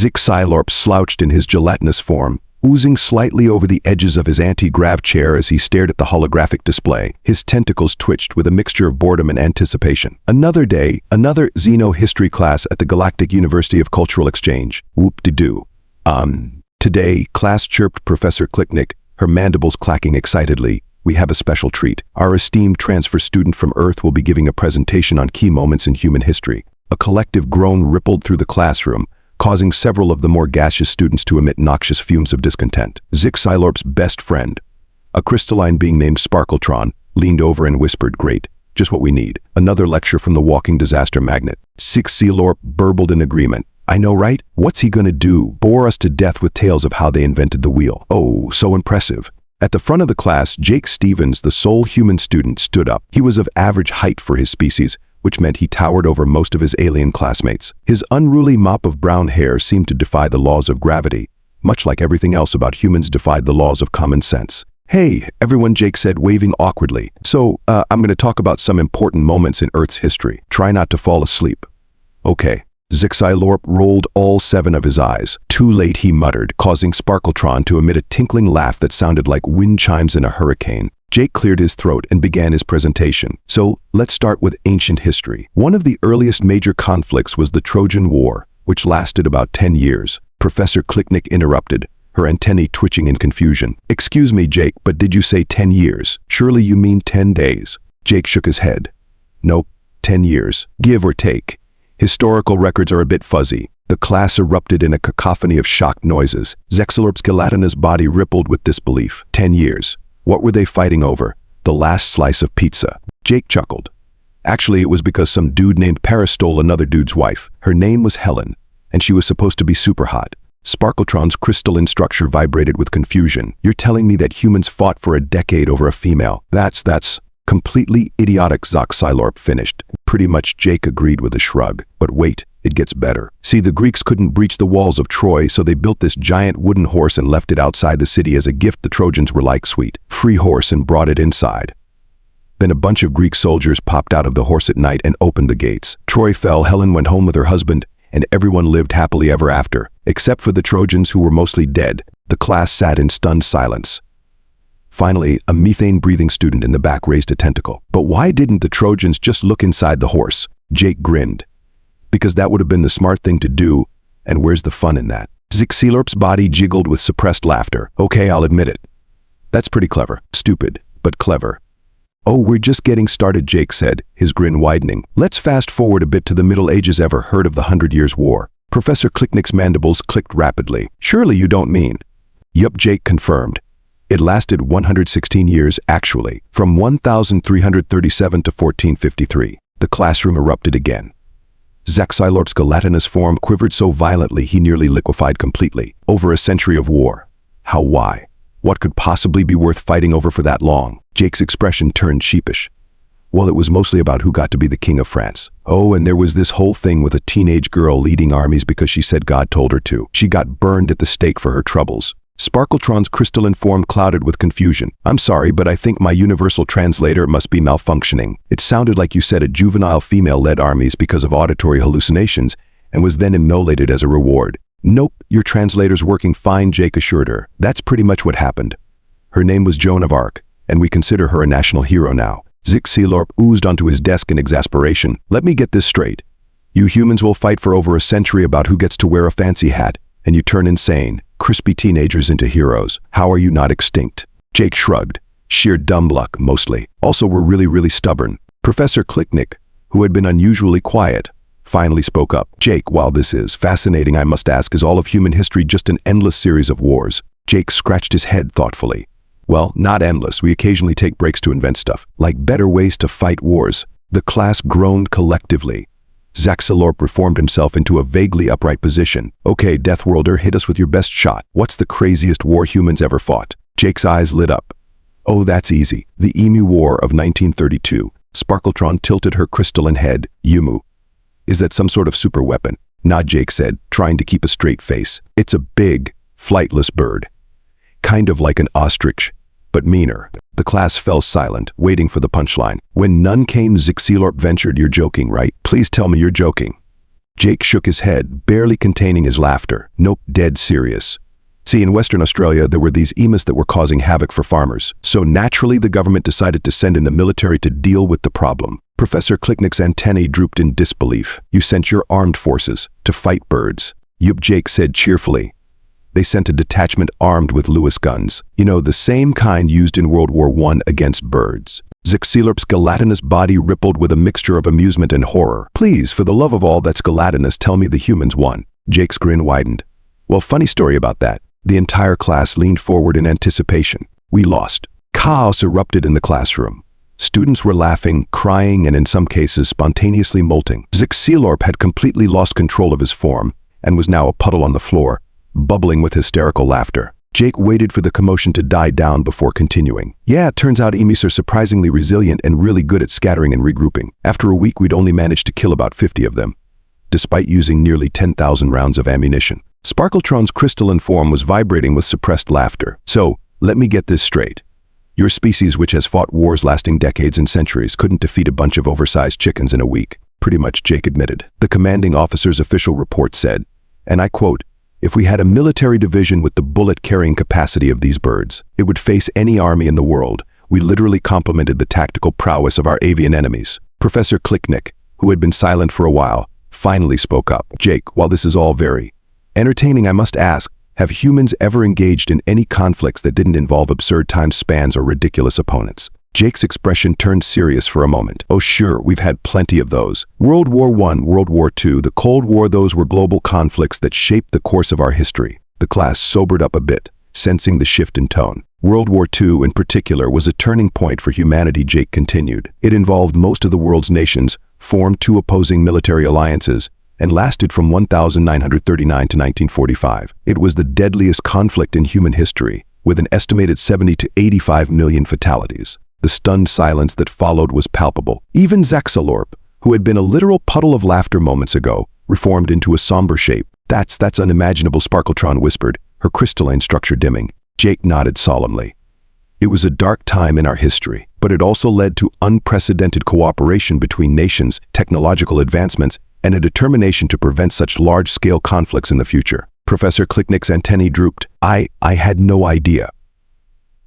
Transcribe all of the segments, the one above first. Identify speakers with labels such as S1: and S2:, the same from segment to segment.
S1: Zixilorp slouched in his gelatinous form, oozing slightly over the edges of his anti-grav chair as he stared at the holographic display. His tentacles twitched with a mixture of boredom and anticipation. Another day, another Xeno-history class at the Galactic University of Cultural Exchange. Whoop-de-doo. Today, class chirped Professor Klicknick, her mandibles clacking excitedly. We have a special treat. Our esteemed transfer student from Earth will be giving a presentation on key moments in human history. A collective groan rippled through the classroom, causing several of the more gaseous students to emit noxious fumes of discontent. Zixilorp's best friend, a crystalline being named Sparkletron, leaned over and whispered, "Great, just what we need. Another lecture from the walking disaster magnet." Zixilorp burbled in agreement. "I know, right? What's he gonna do? Bore us to death with tales of how they invented the wheel? Oh, so impressive." At the front of the class, Jake Stevens, the sole human student, stood up. He was of average height for his species, which meant he towered over most of his alien classmates. His unruly mop of brown hair seemed to defy the laws of gravity, much like everything else about humans defied the laws of common sense. "Hey, everyone," Jake said, waving awkwardly. I'm going to talk about some important moments in Earth's history. Try not to fall asleep." "Okay." Zixilorp rolled all 7 of his eyes. "Too late," he muttered, causing Sparkletron to emit a tinkling laugh that sounded like wind chimes in a hurricane. Jake cleared his throat and began his presentation. "So, let's start with ancient history. One of the earliest major conflicts was the Trojan War, which lasted about 10 years. Professor Klicknick interrupted, her antennae twitching in confusion. "Excuse me, Jake, but did you say 10 years? Surely you mean 10 days. Jake shook his head. "Nope, 10 years. Give or take. Historical records are a bit fuzzy." The class erupted in a cacophony of shocked noises. Zixilorp's gelatinous body rippled with disbelief. 10 years. What were they fighting over? The last slice of pizza. Jake chuckled. "Actually, it was because some dude named Paris stole another dude's wife. Her name was Helen, and she was supposed to be super hot." Sparkletron's crystalline structure vibrated with confusion. "You're telling me that humans fought for a decade over a female? That's completely idiotic," Zixilorp finished. "Pretty much," Jake agreed with a shrug. "But wait, it gets better. See, the Greeks couldn't breach the walls of Troy, so they built this giant wooden horse and left it outside the city as a gift. The Trojans were like, sweet, free horse, and brought it inside. Then a bunch of Greek soldiers popped out of the horse at night and opened the gates. Troy fell, Helen went home with her husband, and everyone lived happily ever after, except for the Trojans, who were mostly dead." The class sat in stunned silence. Finally, a methane-breathing student in the back raised a tentacle. "But why didn't the Trojans just look inside the horse?" Jake grinned. "Because that would have been the smart thing to do, and where's the fun in that?" Zixilorp's body jiggled with suppressed laughter. "Okay, I'll admit it. That's pretty clever. Stupid, but clever." "Oh, we're just getting started," Jake said, his grin widening. "Let's fast forward a bit to the Middle Ages. Ever heard of the 100 Years' War?" Professor Klicknick's mandibles clicked rapidly. "Surely you don't mean?" "Yup," Jake confirmed. "It lasted 116 years, actually, from 1337 to 1453. The classroom erupted again. Zixilorp's gelatinous form quivered so violently he nearly liquefied completely. Over a century of war. How? Why? What could possibly be worth fighting over for that long? Jake's expression turned sheepish. "Well, it was mostly about who got to be the king of France. Oh, and there was this whole thing with a teenage girl leading armies because she said God told her to. She got burned at the stake for her troubles." Sparkletron's crystalline form clouded with confusion. "I'm sorry, but I think my universal translator must be malfunctioning. It sounded like you said a juvenile female led armies because of auditory hallucinations and was then immolated as a reward." "Nope, your translator's working fine," Jake assured her. "That's pretty much what happened. Her name was Joan of Arc, and we consider her a national hero now." Zixilorp oozed onto his desk in exasperation. "Let me get this straight. You humans will fight for over a century about who gets to wear a fancy hat, and you turn insane, crispy teenagers into heroes. How are you not extinct?" Jake shrugged. "Sheer dumb luck, mostly. Also, we're really stubborn." Professor Klicknick, who had been unusually quiet, finally spoke up. "Jake, while this is fascinating, I must ask, is all of human history just an endless series of wars?" Jake scratched his head thoughtfully. "Well, not endless. We occasionally take breaks to invent stuff, like better ways to fight wars." The class groaned collectively. Zixilorp reformed himself into a vaguely upright position. "Okay, Deathworlder, hit us with your best shot. What's the craziest war humans ever fought?" Jake's eyes lit up. "Oh, that's easy. The Emu War of 1932. Sparkletron tilted her crystalline head. "Emu. Is that some sort of super weapon?" "Nah," Jake said, trying to keep a straight face. "It's a big, flightless bird. Kind of like an ostrich, but meaner." The class fell silent, waiting for the punchline. When none came, Zixilorp ventured, "You're joking, right? Please tell me you're joking." Jake shook his head, barely containing his laughter. Nope, dead serious. See, in Western Australia, there were these emus that were causing havoc for farmers. So naturally, the government decided to send in the military to deal with the problem. Professor Klicknick's antennae drooped in disbelief. You sent your armed forces to fight birds. Yup, Jake said cheerfully. They sent a detachment armed with Lewis guns. You know, the same kind used in World War I against birds. Zixilorp's gelatinous body rippled with a mixture of amusement and horror. Please, for the love of all that's gelatinous, tell me the humans won. Jake's grin widened. Well, funny story about that. The entire class leaned forward in anticipation. We lost. Chaos erupted in the classroom. Students were laughing, crying, and in some cases spontaneously molting. Zixilorp had completely lost control of his form and was now a puddle on the floor, bubbling with hysterical laughter. Jake waited for the commotion to die down before continuing. Yeah, it turns out emus are surprisingly resilient and really good at scattering and regrouping. After a week, we'd only managed to kill about 50 of them, despite using nearly 10,000 rounds of ammunition. Sparkletron's crystalline form was vibrating with suppressed laughter. So, let me get this straight. Your species, which has fought wars lasting decades and centuries, couldn't defeat a bunch of oversized chickens in a week. Pretty much, Jake admitted. The commanding officer's official report said, and I quote, "If we had a military division with the bullet-carrying capacity of these birds, it would face any army in the world. We literally complemented the tactical prowess of our avian enemies." Professor Klicknick, who had been silent for a while, finally spoke up. Jake, while this is all very entertaining, I must ask, have humans ever engaged in any conflicts that didn't involve absurd time spans or ridiculous opponents? Jake's expression turned serious for a moment. Oh sure, we've had plenty of those. World War I, World War II, the Cold War, those were global conflicts that shaped the course of our history. The class sobered up a bit, sensing the shift in tone. World War II in particular was a turning point for humanity, Jake continued. It involved most of the world's nations, formed two opposing military alliances, and lasted from 1939 to 1945. It was the deadliest conflict in human history, with an estimated 70 to 85 million fatalities. The stunned silence that followed was palpable. Even Zixilorp, who had been a literal puddle of laughter moments ago, reformed into a somber shape. That's unimaginable, Sparkletron whispered, her crystalline structure dimming. Jake nodded solemnly. It was a dark time in our history, but it also led to unprecedented cooperation between nations, technological advancements, and a determination to prevent such large-scale conflicts in the future. Professor Klicknick's antennae drooped. I had no idea.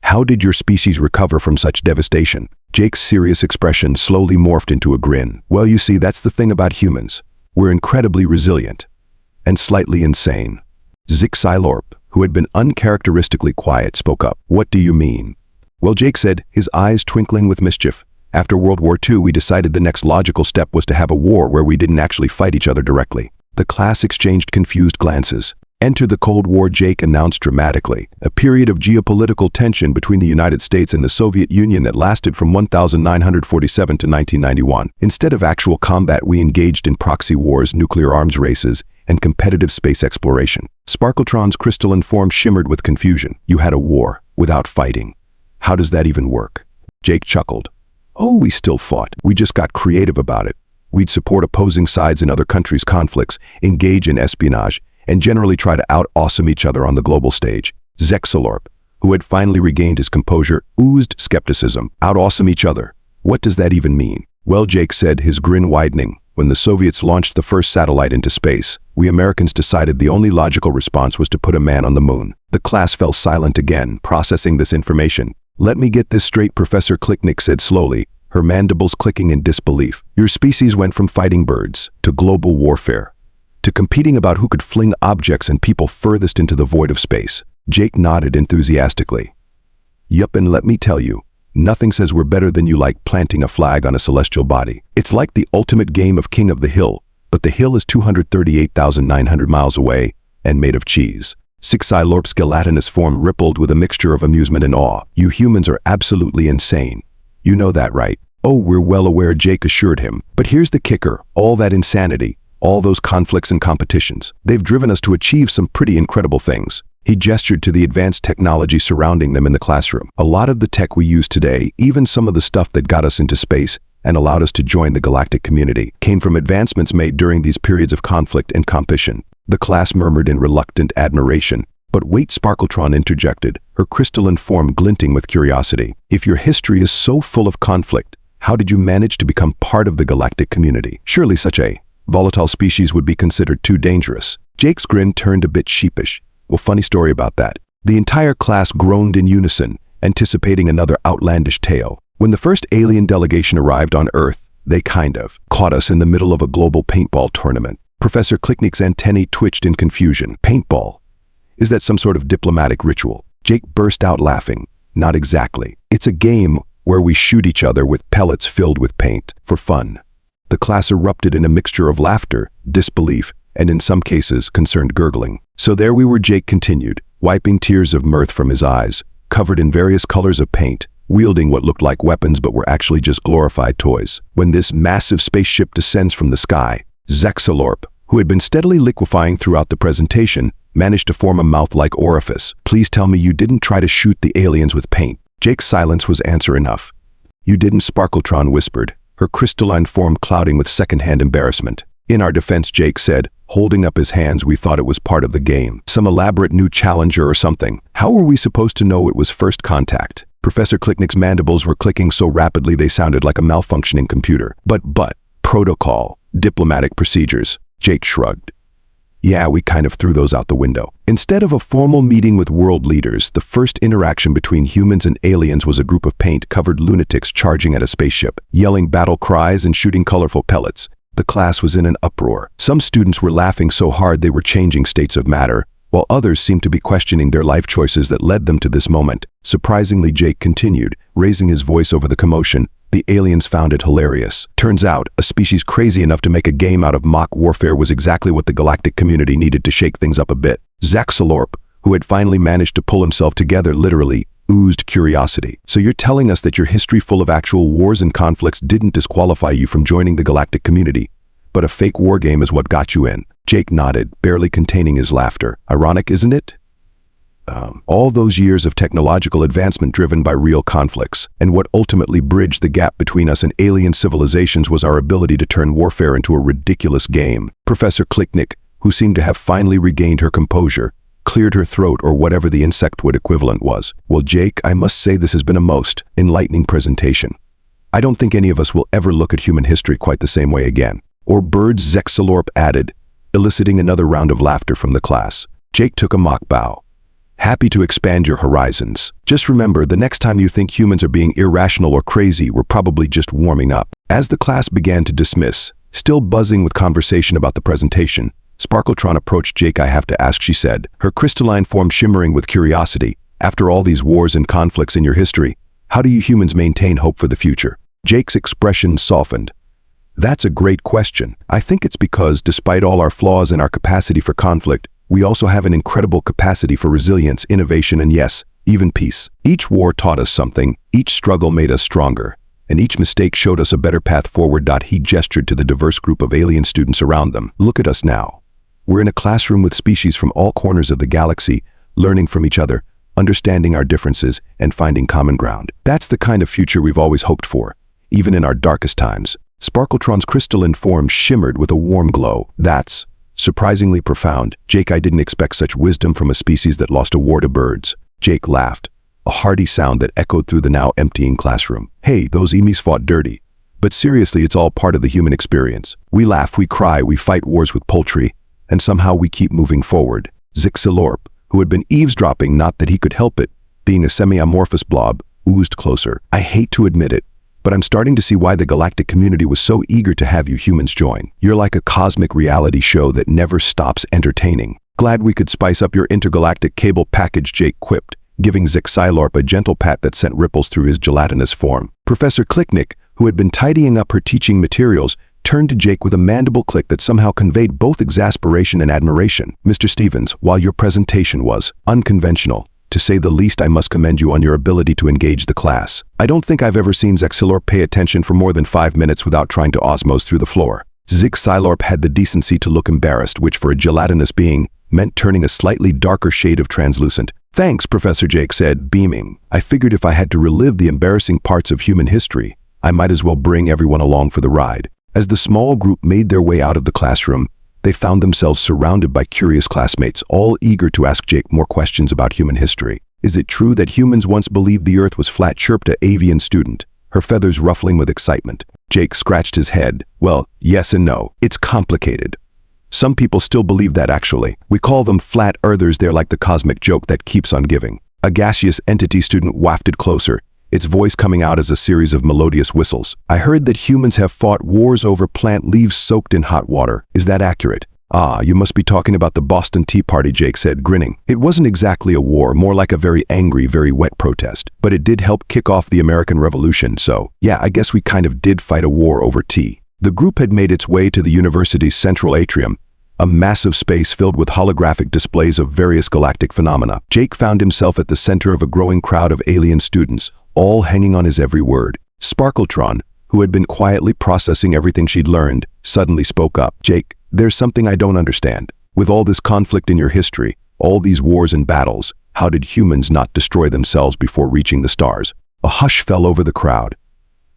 S1: How did your species recover from such devastation? Jake's serious expression slowly morphed into a grin. Well, you see, that's the thing about humans. We're incredibly resilient and slightly insane. Zixilorp, who had been uncharacteristically quiet, spoke up. What do you mean? Well, Jake said, his eyes twinkling with mischief. After World War II, we decided the next logical step was to have a war where we didn't actually fight each other directly. The class exchanged confused glances. Enter the Cold War, Jake announced dramatically, a period of geopolitical tension between the United States and the Soviet Union that lasted from 1947 to 1991. Instead of actual combat, we engaged in proxy wars, nuclear arms races, and competitive space exploration. Sparkletron's crystalline form shimmered with confusion. You had a war without fighting. How does that even work? Jake chuckled. Oh, we still fought. We just got creative about it. We'd support opposing sides in other countries' conflicts, engage in espionage, and generally try to out-awesome each other on the global stage. Zixilorp, who had finally regained his composure, oozed skepticism. Out-awesome each other. What does that even mean? Well, Jake said, his grin widening, when the Soviets launched the first satellite into space, we Americans decided the only logical response was to put a man on the moon. The class fell silent again, processing this information. Let me get this straight, Professor Klicknick said slowly, her mandibles clicking in disbelief. Your species went from fighting birds to global warfare, to competing about who could fling objects and people furthest into the void of space. Jake nodded enthusiastically. Yup, and let me tell you, nothing says we're better than you like planting a flag on a celestial body. It's like the ultimate game of King of the Hill, but the hill is 238,900 miles away and made of cheese. Zixilorp's gelatinous form rippled with a mixture of amusement and awe. You humans are absolutely insane. You know that, right? Oh, we're well aware, Jake assured him. But here's the kicker, all that insanity, all those conflicts and competitions, they've driven us to achieve some pretty incredible things. He gestured to the advanced technology surrounding them in the classroom. A lot of the tech we use today, even some of the stuff that got us into space and allowed us to join the galactic community, came from advancements made during these periods of conflict and competition. The class murmured in reluctant admiration. But wait, Sparkletron interjected, her crystalline form glinting with curiosity. If your history is so full of conflict, how did you manage to become part of the galactic community? Surely such a Volatile species would be considered too dangerous. Jake's grin turned a bit sheepish. Well, funny story about that. The entire class groaned in unison, anticipating another outlandish tale. When the first alien delegation arrived on Earth, they kind of caught us in the middle of a global paintball tournament. Professor Klicknick's antennae twitched in confusion. Paintball? Is that some sort of diplomatic ritual? Jake burst out laughing. Not exactly. It's a game where we shoot each other with pellets filled with paint, for fun. The class erupted in a mixture of laughter, disbelief, and in some cases, concerned gurgling. So there we were, Jake continued, wiping tears of mirth from his eyes, covered in various colors of paint, wielding what looked like weapons but were actually just glorified toys. When this massive spaceship descends from the sky, Zexalorp, who had been steadily liquefying throughout the presentation, managed to form a mouth-like orifice. Please tell me you didn't try to shoot the aliens with paint. Jake's silence was answer enough. You didn't, Sparkletron whispered, her crystalline form clouding with second-hand embarrassment. In our defense, Jake said, holding up his hands, we thought it was part of the game. Some elaborate new challenger or something. How were we supposed to know it was first contact? Professor Klicknick's mandibles were clicking so rapidly they sounded like a malfunctioning computer. But, protocol, diplomatic procedures. Jake shrugged. Yeah, we kind of threw those out the window. Instead of a formal meeting with world leaders, the first interaction between humans and aliens was a group of paint-covered lunatics charging at a spaceship, yelling battle cries and shooting colorful pellets. The class was in an uproar. Some students were laughing so hard they were changing states of matter, while others seemed to be questioning their life choices that led them to this moment. Surprisingly, Jake continued, raising his voice over the commotion. The aliens found it hilarious. Turns out, a species crazy enough to make a game out of mock warfare was exactly what the galactic community needed to shake things up a bit. Zexalorp, who had finally managed to pull himself together, literally oozed curiosity. So you're telling us that your history full of actual wars and conflicts didn't disqualify you from joining the galactic community, but a fake war game is what got you in? Jake nodded, barely containing his laughter. Ironic, isn't it? All those years of technological advancement driven by real conflicts, and what ultimately bridged the gap between us and alien civilizations was our ability to turn warfare into a ridiculous game. Professor Klicknick, who seemed to have finally regained her composure, cleared her throat or whatever the insectwood equivalent was. Well, Jake, I must say this has been a most enlightening presentation. I don't think any of us will ever look at human history quite the same way again. Or birds, Zexalorp added, eliciting another round of laughter from the class. Jake took a mock bow. Happy to expand your horizons. Just remember, the next time you think humans are being irrational or crazy, we're probably just warming up. As the class began to dismiss, still buzzing with conversation about the presentation, Sparkletron approached Jake. I have to ask, she said, her crystalline form shimmering with curiosity. After all these wars and conflicts in your history, how do you humans maintain hope for the future? Jake's expression softened. That's a great question. I think it's because, despite all our flaws and our capacity for conflict, we also have an incredible capacity for resilience, innovation, and yes, even peace. Each war taught us something, each struggle made us stronger, and each mistake showed us a better path forward. He gestured to the diverse group of alien students around them. Look at us now. We're in a classroom with species from all corners of the galaxy, learning from each other, understanding our differences, and finding common ground. That's the kind of future we've always hoped for, even in our darkest times. Sparkletron's crystalline form shimmered with a warm glow. That's surprisingly profound. Jake, I didn't expect such wisdom from a species that lost a war to birds. Jake laughed, a hearty sound that echoed through the now emptying classroom. Hey, those emus fought dirty. But seriously, it's all part of the human experience. We laugh, we cry, we fight wars with poultry, and somehow we keep moving forward. Zexalorp, who had been eavesdropping, not that he could help it, being a semi-amorphous blob, oozed closer. I hate to admit it, but I'm starting to see why the galactic community was so eager to have you humans join. You're like a cosmic reality show that never stops entertaining. Glad we could spice up your intergalactic cable package, Jake quipped, giving Zexalorp a gentle pat that sent ripples through his gelatinous form. Professor Klicknick, who had been tidying up her teaching materials, turned to Jake with a mandible click that somehow conveyed both exasperation and admiration. Mr. Stevens, while your presentation was unconventional, to say the least, I must commend you on your ability to engage the class. I don't think I've ever seen Zexalorp pay attention for more than 5 minutes without trying to osmose through the floor. Zexalorp had the decency to look embarrassed, which for a gelatinous being meant turning a slightly darker shade of translucent. Thanks, Professor, Jake said, beaming. I figured if I had to relive the embarrassing parts of human history, I might as well bring everyone along for the ride. As the small group made their way out of the classroom, they found themselves surrounded by curious classmates, all eager to ask Jake more questions about human history. Is it true that humans once believed the Earth was flat? Chirped an avian student, her feathers ruffling with excitement. Jake scratched his head. Well, yes and no. It's complicated. Some people still believe that actually. We call them flat earthers. They're like the cosmic joke that keeps on giving. A gaseous entity student wafted closer, its voice coming out as a series of melodious whistles. I heard that humans have fought wars over plant leaves soaked in hot water. Is that accurate? Ah, you must be talking about the Boston Tea Party, Jake said, grinning. It wasn't exactly a war, more like a very angry, very wet protest. But it did help kick off the American Revolution, so yeah, I guess we kind of did fight a war over tea. The group had made its way to the university's central atrium, a massive space filled with holographic displays of various galactic phenomena. Jake found himself at the center of a growing crowd of alien students, all hanging on his every word. Sparkletron, who had been quietly processing everything she'd learned, suddenly spoke up. Jake, there's something I don't understand. With all this conflict in your history, all these wars and battles, how did humans not destroy themselves before reaching the stars? A hush fell over the crowd.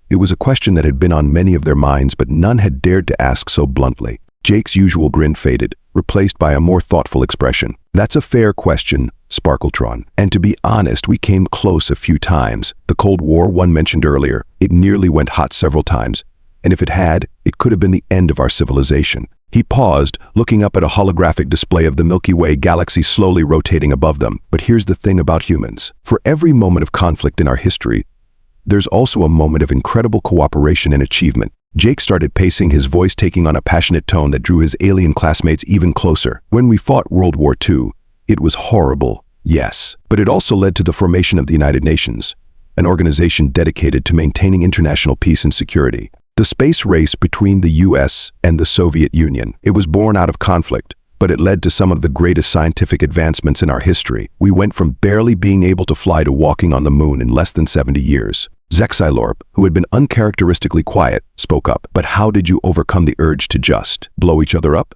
S1: It was a question that had been on many of their minds, but none had dared to ask so bluntly. Jake's usual grin faded, replaced by a more thoughtful expression. That's a fair question, Sparkletron. And to be honest, we came close a few times. The Cold War one mentioned earlier, it nearly went hot several times. And if it had, it could have been the end of our civilization. He paused, looking up at a holographic display of the Milky Way galaxy slowly rotating above them. But here's the thing about humans. For every moment of conflict in our history, there's also a moment of incredible cooperation and achievement. Jake started pacing, his voice taking on a passionate tone that drew his alien classmates even closer. When we fought World War II, it was horrible, yes. But it also led to the formation of the United Nations, an organization dedicated to maintaining international peace and security. The space race between the US and the Soviet Union. It was born out of conflict, but it led to some of the greatest scientific advancements in our history. We went from barely being able to fly to walking on the moon in less than 70 years. Zexylorp, who had been uncharacteristically quiet, spoke up. But how did you overcome the urge to just blow each other up?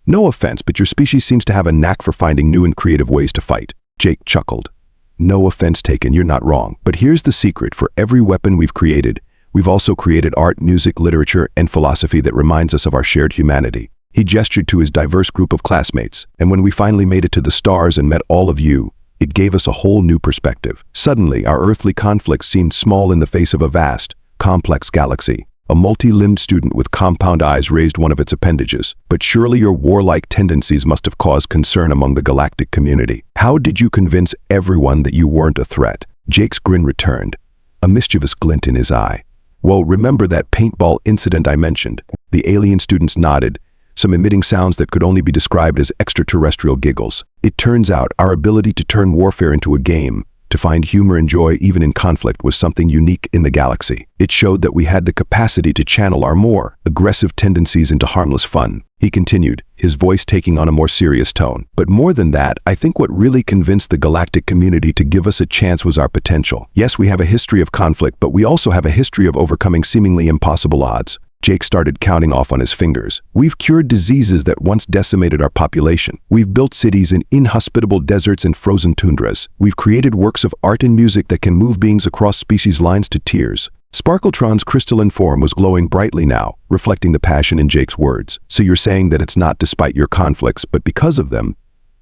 S1: No offense, but your species seems to have a knack for finding new and creative ways to fight. Jake chuckled. No offense taken, you're not wrong. But here's the secret. For every weapon we've created, we've also created art, music, literature, and philosophy that reminds us of our shared humanity. He gestured to his diverse group of classmates, and when we finally made it to the stars and met all of you, it gave us a whole new perspective. Suddenly, our earthly conflicts seemed small in the face of a vast, complex galaxy. A multi-limbed student with compound eyes raised one of its appendages. But surely your warlike tendencies must have caused concern among the galactic community. How did you convince everyone that you weren't a threat? Jake's grin returned, a mischievous glint in his eye. Well, remember that paintball incident I mentioned? The alien students nodded, some emitting sounds that could only be described as extraterrestrial giggles. It turns out our ability to turn warfare into a game, to find humor and joy even in conflict, was something unique in the galaxy. It showed that we had the capacity to channel our more aggressive tendencies into harmless fun. He continued, his voice taking on a more serious tone. But more than that, I think what really convinced the galactic community to give us a chance was our potential. Yes, we have a history of conflict, but we also have a history of overcoming seemingly impossible odds. Jake started counting off on his fingers. We've cured diseases that once decimated our population. We've built cities in inhospitable deserts and frozen tundras. We've created works of art and music that can move beings across species lines to tears. Sparkletron's crystalline form was glowing brightly now, reflecting the passion in Jake's words. So you're saying that it's not despite your conflicts, but because of them,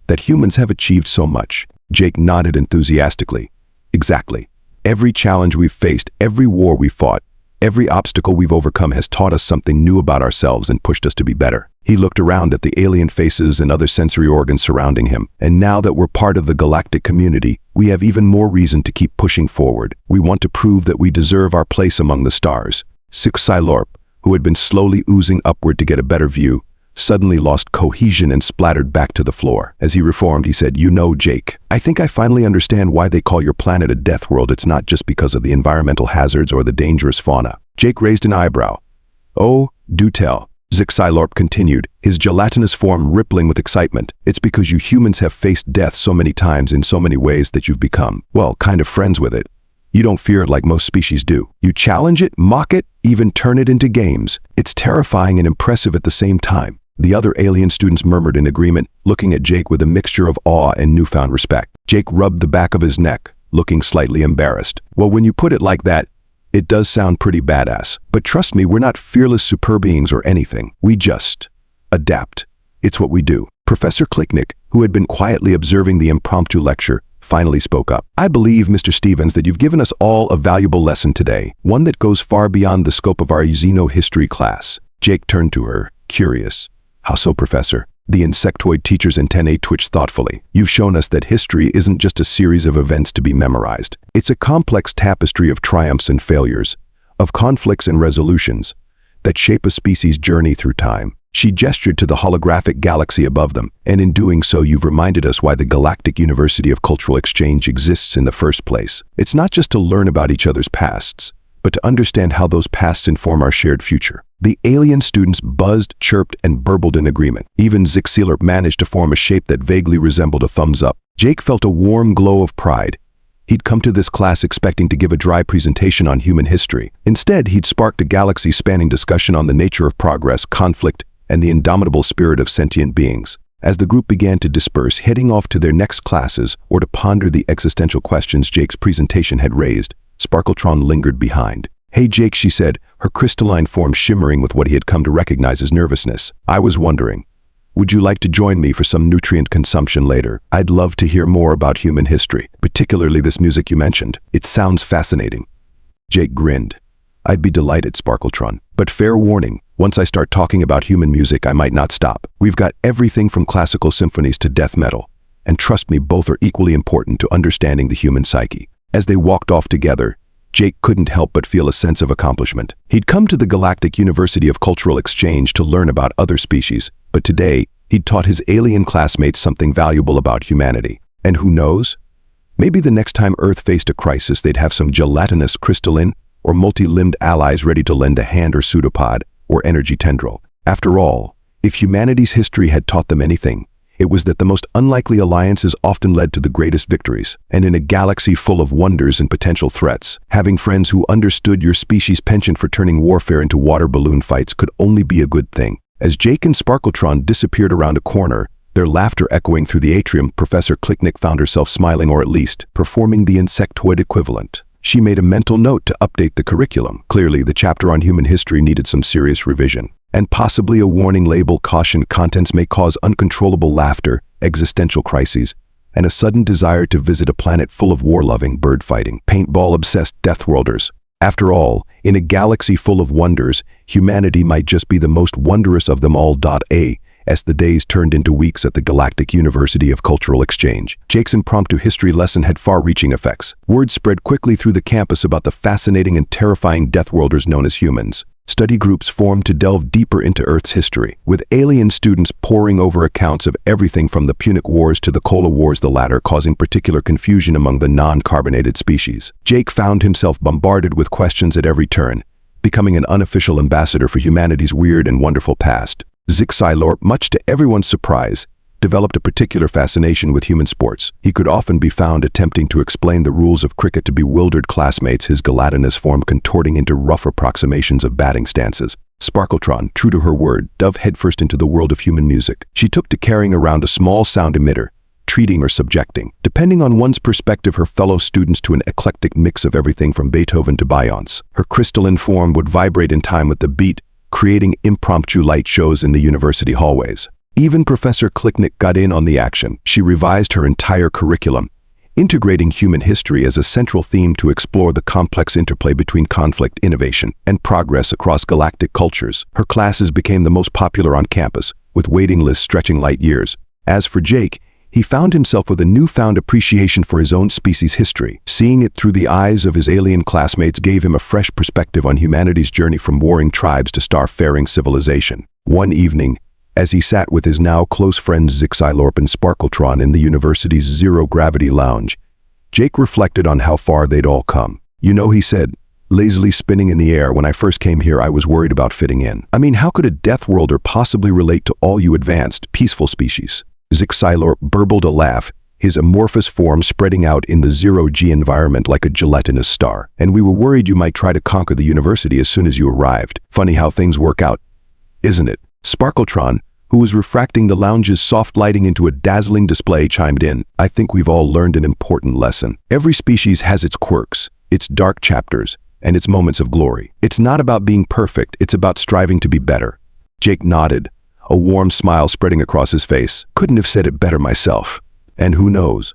S1: that humans have achieved so much? Jake nodded enthusiastically. Exactly. Every challenge we've faced, every war we've fought, every obstacle we've overcome has taught us something new about ourselves and pushed us to be better. He looked around at the alien faces and other sensory organs surrounding him. And now that we're part of the galactic community, we have even more reason to keep pushing forward. We want to prove that we deserve our place among the stars. Zexylorp, who had been slowly oozing upward to get a better view, suddenly lost cohesion and splattered back to the floor. As he reformed, he said, "You know, Jake, I think I finally understand why they call your planet a death world. It's not just because of the environmental hazards or the dangerous fauna." Jake raised an eyebrow. "Oh, do tell." Zexylorp continued, his gelatinous form rippling with excitement. "It's because you humans have faced death so many times in so many ways that you've become, well, kind of friends with it. You don't fear it like most species do. You challenge it, mock it, even turn it into games. It's terrifying and impressive at the same time." The other alien students murmured in agreement, looking at Jake with a mixture of awe and newfound respect. Jake rubbed the back of his neck, looking slightly embarrassed. "Well, when you put it like that, it does sound pretty badass. But trust me, we're not fearless super beings or anything. We just adapt. It's what we do." Professor Klicknick, who had been quietly observing the impromptu lecture, finally spoke up. "I believe, Mr. Stevens, that you've given us all a valuable lesson today, one that goes far beyond the scope of our xeno-history class." Jake turned to her, curious. "How so, Professor?" The insectoid teacher's antennae twitched thoughtfully. "You've shown us that history isn't just a series of events to be memorized. It's a complex tapestry of triumphs and failures, of conflicts and resolutions, that shape a species' journey through time." She gestured to the holographic galaxy above them, "and in doing so you've reminded us why the Galactic University of Cultural Exchange exists in the first place. It's not just to learn about each other's pasts, but to understand how those pasts inform our shared future." The alien students buzzed, chirped, and burbled in agreement. Even Zixilor managed to form a shape that vaguely resembled a thumbs up. Jake felt a warm glow of pride. He'd come to this class expecting to give a dry presentation on human history. Instead, he'd sparked a galaxy-spanning discussion on the nature of progress, conflict, and the indomitable spirit of sentient beings. As the group began to disperse, heading off to their next classes or to ponder the existential questions Jake's presentation had raised, Sparkletron lingered behind. "Hey Jake," she said, her crystalline form shimmering with what he had come to recognize as nervousness. "I was wondering, would you like to join me for some nutrient consumption later? I'd love to hear more about human history, particularly this music you mentioned. It sounds fascinating." Jake grinned. "I'd be delighted, Sparkletron. But fair warning, once I start talking about human music, I might not stop. We've got everything from classical symphonies to death metal. And trust me, both are equally important to understanding the human psyche." As they walked off together, Jake couldn't help but feel a sense of accomplishment. He'd come to the Galactic University of Cultural Exchange to learn about other species, but today, he'd taught his alien classmates something valuable about humanity. And who knows? Maybe the next time Earth faced a crisis, they'd have some gelatinous crystalline or multi-limbed allies ready to lend a hand or pseudopod or energy tendril. After all, if humanity's history had taught them anything, it was that the most unlikely alliances often led to the greatest victories. And in a galaxy full of wonders and potential threats, having friends who understood your species' penchant for turning warfare into water balloon fights could only be a good thing. As Jake and Sparkletron disappeared around a corner, their laughter echoing through the atrium, Professor Klicknick found herself smiling, or at least performing the insectoid equivalent. She made a mental note to update the curriculum. Clearly, the chapter on human history needed some serious revision. And possibly a warning label: caution, contents may cause uncontrollable laughter, existential crises, and a sudden desire to visit a planet full of war-loving, bird-fighting, paintball-obsessed Deathworlders. After all, in a galaxy full of wonders, humanity might just be the most wondrous of them all. As the days turned into weeks at the Galactic University of Cultural Exchange, Jake's impromptu history lesson had far-reaching effects. Word spread quickly through the campus about the fascinating and terrifying Deathworlders known as humans. Study groups formed to delve deeper into Earth's history, with alien students poring over accounts of everything from the Punic Wars to the Cola Wars, the latter causing particular confusion among the non-carbonated species. Jake found himself bombarded with questions at every turn, becoming an unofficial ambassador for humanity's weird and wonderful past. Zixilor, much to everyone's surprise, developed a particular fascination with human sports. He could often be found attempting to explain the rules of cricket to bewildered classmates, his gelatinous form contorting into rough approximations of batting stances. Sparkletron, true to her word, dove headfirst into the world of human music. She took to carrying around a small sound emitter, treating or subjecting, depending on one's perspective, her fellow students to an eclectic mix of everything from Beethoven to Beyonce. Her crystalline form would vibrate in time with the beat, creating impromptu light shows in the university hallways. Even Professor Klicknick got in on the action. She revised her entire curriculum, integrating human history as a central theme to explore the complex interplay between conflict, innovation, and progress across galactic cultures. Her classes became the most popular on campus, with waiting lists stretching light years. As for Jake, he found himself with a newfound appreciation for his own species' history. Seeing it through the eyes of his alien classmates gave him a fresh perspective on humanity's journey from warring tribes to star-faring civilization. One evening, as he sat with his now close friends Zixilor and Sparkletron in the university's zero-gravity lounge, Jake reflected on how far they'd all come. "You know," he said, lazily spinning in the air, "when I first came here, I was worried about fitting in. I mean, how could a Deathworlder possibly relate to all you advanced, peaceful species?" Zixilor burbled a laugh, his amorphous form spreading out in the zero-G environment like a gelatinous star. "And we were worried you might try to conquer the university as soon as you arrived. Funny how things work out, isn't it?" Sparkletron, who was refracting the lounge's soft lighting into a dazzling display, chimed in. "I think we've all learned an important lesson. Every species has its quirks, its dark chapters, and its moments of glory. It's not about being perfect, it's about striving to be better." Jake nodded, a warm smile spreading across his face. "Couldn't have said it better myself. And who knows?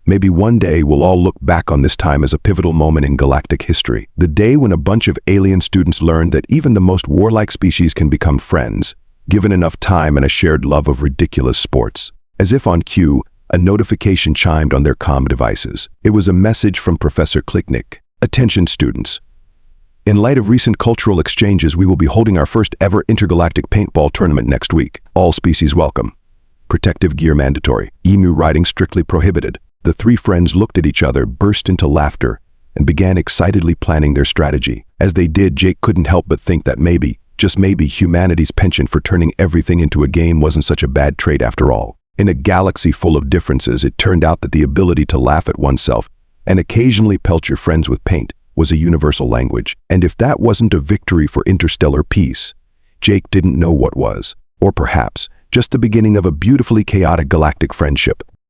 S1: Maybe one day we'll all look back on this time as a pivotal moment in galactic history. The day when a bunch of alien students learned that even the most warlike species can become friends, given enough time and a shared love of ridiculous sports. As if on cue, a notification chimed on their comm devices. It was a message from Professor Klicknick. Attention students. In light of recent cultural exchanges, we will be holding our first ever intergalactic paintball tournament next week. All species welcome. Protective gear mandatory. Emu riding strictly prohibited. The three friends looked at each other, burst into laughter, and began excitedly planning their strategy. As they did, Jake couldn't help but think that maybe, just maybe, humanity's penchant for turning everything into a game wasn't such a bad trait after all. In a galaxy full of differences, it turned out that the ability to laugh at oneself and occasionally pelt your friends with paint was a universal language. And if that wasn't a victory for interstellar peace, Jake didn't know what was. Or perhaps, just the beginning of a beautifully chaotic galactic friendship.